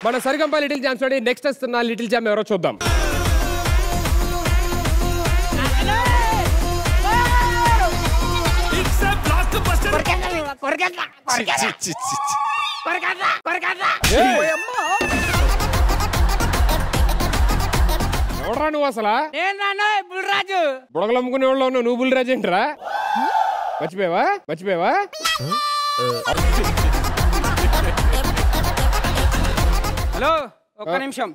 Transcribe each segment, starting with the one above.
మన Sa Re Ga Ma Pa little champs నుండి next వస్తున్న లిటిల్ ఛాంప్ ఎవరో చూద్దాం. ఎవడరా నువ్వు అసలు? బుల్రాజు. బుడగలు అమ్ముకునే వాళ్ళు ఉన్నావు, నువ్వు బుల్రాజు ఏంట్రా? మర్చిపోయావా? హలో, ఒక్క నిమిషం.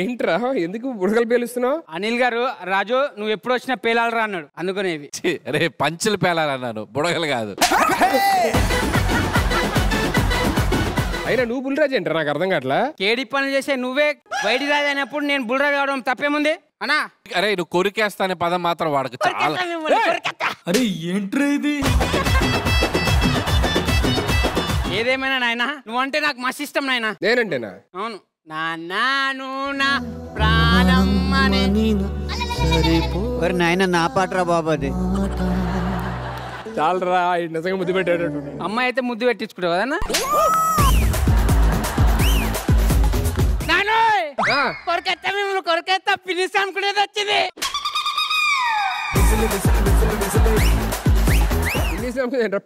ఏంట్రా ఎందుకు బుడగలు పేలుస్తున్నావు? అనిల్ గారు, రాజు నువ్వు ఎప్పుడు వచ్చినా పేలాలరా అన్నాడు, అందుకనేవి. అరే పంచులు పేలాలన్నాను, బుడగలు కాదు. అయినా నువ్వు బుల్రాజు ఏంట్రా? నాకు అర్థం కావట్లా. కేడి పనులు చేసే నువ్వే వైడి రాజు అయినప్పుడు నేను బుల్రాజు కావడం తప్పేముంది అన్నా? అరే నువ్వు కొరికేస్తా అనే పదం మాత్రం వాడకు. చాలా అరే ఏంట్రా ఇది? ఏదేమైనా నాయనా, నువ్వంటే నాకు మస్తు ఇష్టం నాయనా. నేనంటేనా? అవును నాన్నా, నువ్వు నా ప్రాణం నాయన నా పాటరా బాబు అది. చాలరా, నిజంగా ముద్దు పెట్టాడు. అమ్మాయి అయితే ముద్దు పెట్టించుకుంటావు కదన్నా? కొరకెత్తా మేము కొరకెత్తా ఫినిష్ అనుకునేది వచ్చింది.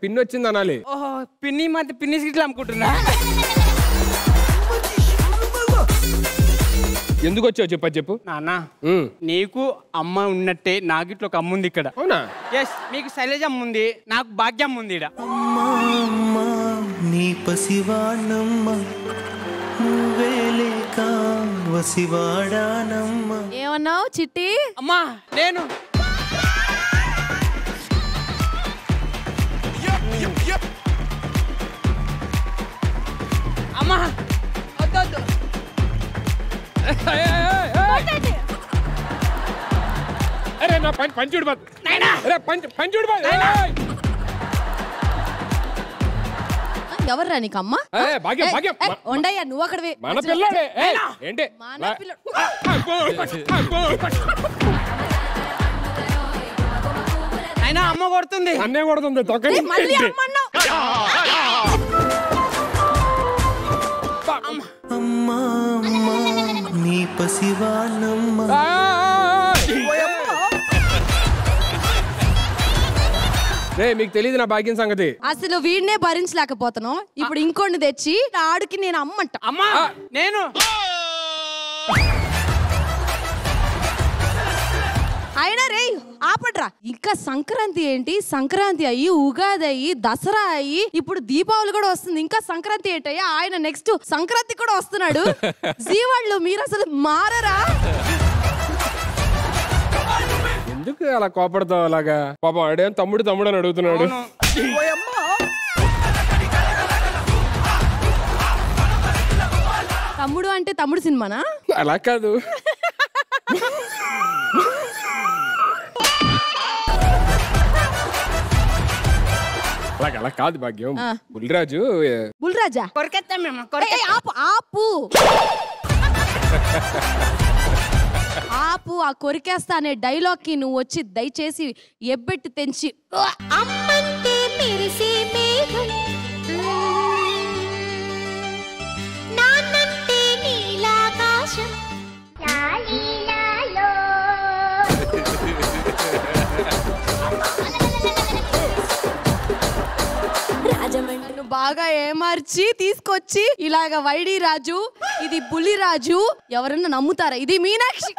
పిన్ వచ్చింది అనాలి. ఓహో, పిన్ని మధ్య పిన్నిస్ గిట్లా అమ్ముకుంటున్నా. ఎందుకు వచ్చావు చెప్పు. నాన్న, నీకు అమ్మ ఉన్నట్టే నాకు ఇట్లా ఒక అమ్మ ఉంది ఇక్కడ. అవునా? ఎస్, మీకు శైలజ అమ్మ ఉంది, నాకు భాగ్యం ఉంది ఇక్కడ. నీ పసివాణమ్మ నువ్వే లేక వసివాడానమ్మ. ఏమన్నావు చిట్టి? అమ్మా నేను అమ్మా వద్దు. అరే నా పంచుడు పంచుడు. ఎవర్రా నీకు అమ్మ? ఉండయ్యా, నువ్వు అక్కడ మన పిల్లడే. ఏంటి అయినా అమ్మ కొడుతుంది, అన్నే కొడుతుంది. తొక్కని అమ్మా నీ పసివాణమ్మ. మీకు తెలియదు నా భాగ్యం సంగతి. అసలు వీడినే భరించలేకపోతున్నావు, ఇప్పుడు ఇంకోటి తెచ్చి ఆడికి నేను అమ్మంట. అమ్మా నేను అయినా రే ఆపడ్రా. ఇంకా సంక్రాంతి ఏంటి? సంక్రాంతి అయ్యి, ఉగాది అయ్యి, దసరా అయ్యి, ఇప్పుడు దీపావళి కూడా వస్తుంది. ఇంకా సంక్రాంతి ఏంటయ్యా? ఆయన నెక్స్ట్ సంక్రాంతి కూడా వస్తున్నాడు. జీవాళ్ళు మీరు అసలు మారరా? ఎందుకు అలా కోపడతావు అలాగా? పాపం ఆడేం తమ్ముడు అని అడుగుతున్నాడు. తమ్ముడు అంటే తమ్ముడు సినిమానా? అలా కాదు. అలా కాదు భాగ్యం. బుల్రాజా ఆపు. ఆ కొరికేస్తా అనే డైలాగ్ కి నువ్వు వచ్చి దయచేసి ఎబ్బెట్టి తెంచి అమ్మంటే మెరిసే మేఘం, నాన్నంటే నీలాకాశం. రాజమండ్రి బాగా ఏమార్చి తీసుకొచ్చి ఇలాగ వైడి రాజు, ఇది బుల్లి రాజు, ఎవరన్నా నమ్ముతారా? ఇది మీనాక్షి.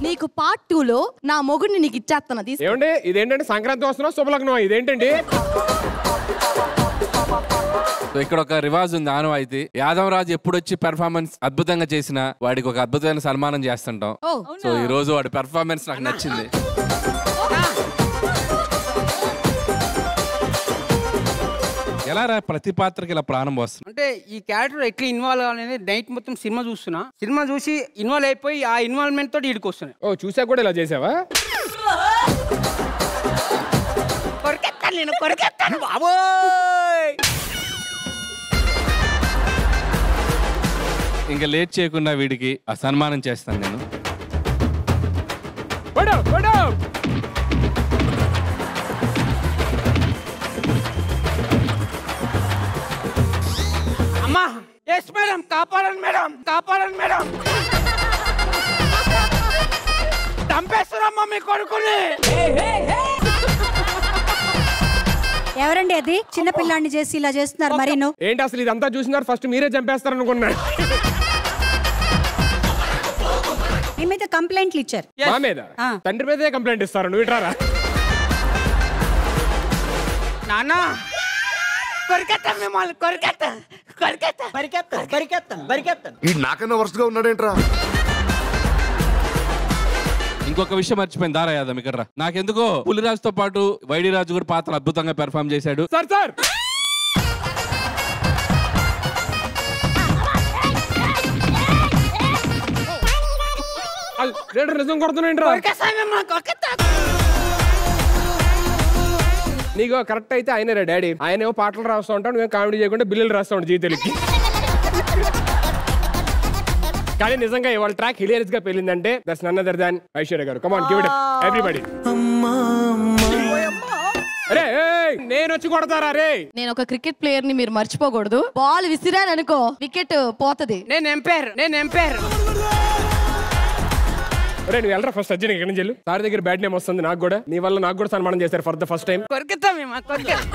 నీకు పార్ట్ 2 లో నా మొగుడిని నీకు ఇచ్చేస్తాను. ఏమండి ఇదేంటంటే సంక్రాంతి వస్తున్నా శుభలగ్నం, ఇదేంటండి? ఇక్కడ ఒక రివాజ్ ఉంది, ఆనవాయితీ. యాదవ్ రాజు ఎప్పుడు వచ్చి పెర్ఫార్మెన్స్ అద్భుతంగా చేసినా వాడికి ఒక అద్భుతమైన సన్మానం చేస్తుంటాం. సో ఈ రోజు వాడి పెర్ఫార్మెన్స్ నాకు నచ్చింది. ఎలా రా ప్రతి పాత్రకి ఇలా ప్రాణం పోస్తుంది? అంటే ఈ క్యారెక్టర్ ఎట్లా ఇన్వాల్వ్ అనేది నైట్ మొత్తం సినిమా చూస్తున్నా, సినిమా చూసి ఇన్వాల్వ్ అయిపోయి ఆ ఇన్వాల్వ్మెంట్ తోటి ఇడికి వస్తున్నాయి. ఓ చూసా కూడా ఇలా చేసావా? కొరకెత్తాను బాబోయ్. ఇంకా లేట్ చేయకుండా వీడికి ఆ సన్మానం చేస్తాను నేను. మేడం కాపాడండి మేడం కాపాడండి మేడం చంపేస్తారమ్మా మీ కొడుకుని. ఎవరండి అది చిన్న పిల్లాన్ని చేసి ఇలా చేస్తున్నారు మరి? ఏంటి అసలు ఇదంతా చూసినారు ఫస్ట్ మీరే చంపేస్తారనుకున్నాడు. మీ మీద కంప్లైంట్లు ఇచ్చారు. మా మీద తండ్రి మీదే కంప్లైంట్ ఇస్తారు. నువ్వు ఇట్రారా నాన్న కొరికెత్తాం మిమ్మల్ని కొరికెత్తాం కొరికెత్తాం పరికెత్తాను పరికెత్తాను పరికెత్తాను. ఈ నాకన్నా వరుసగా ఉన్నాడేంట్రా? ఇంకొక విషయం మర్చిపోయింది దారా యాదవ్ ఇక్కడ రా. నాకెందుకో పులిరాజుతో పాటు వైడి రాజు కూడా పాత్ర అద్భుతంగా పెర్ఫామ్ చేశాడు. సార్ సార్ నిజం కొడుతున్నా నీకు కరెక్ట్ అయితే ఆయనరే డాడీ. ఆయన ఏమో పాటలు రాస్తూ ఉంటాడు, నువ్వు కామెడీ చేయకుండా బిల్లులు రాస్తూ ఉంటాడు జీతలకి. కానీ నిజంగా ఇవాళ ట్రాక్ హిలేరియస్ గా పెళ్ళిందంటే that's none other than Aishwarya garu. Come on give it up everybody. అరే నేను వచ్చి కొడతారా రే? నేను ఒక క్రికెట్ ప్లేయర్ ని మీరు మర్చిపోకూడదు. బాల్ విసిరాను అనుకో వికెట్ పోతది. నేను ఎంపైర్. అరే నువ్వు వెళ్ళరా ఫస్ట్ అర్జున్ ఎక్కడి నుంచి వెళ్ళు. సార్ దగ్గర బ్యాడ్ నేమ్ వస్తుంది నాకు కూడా. నీ వల్ల నాకు కూడా సన్మానం చేశారు ఫర్ ద ఫస్ట్ టైం. కొరికెత్తాం మేము కొరికెత్తాం.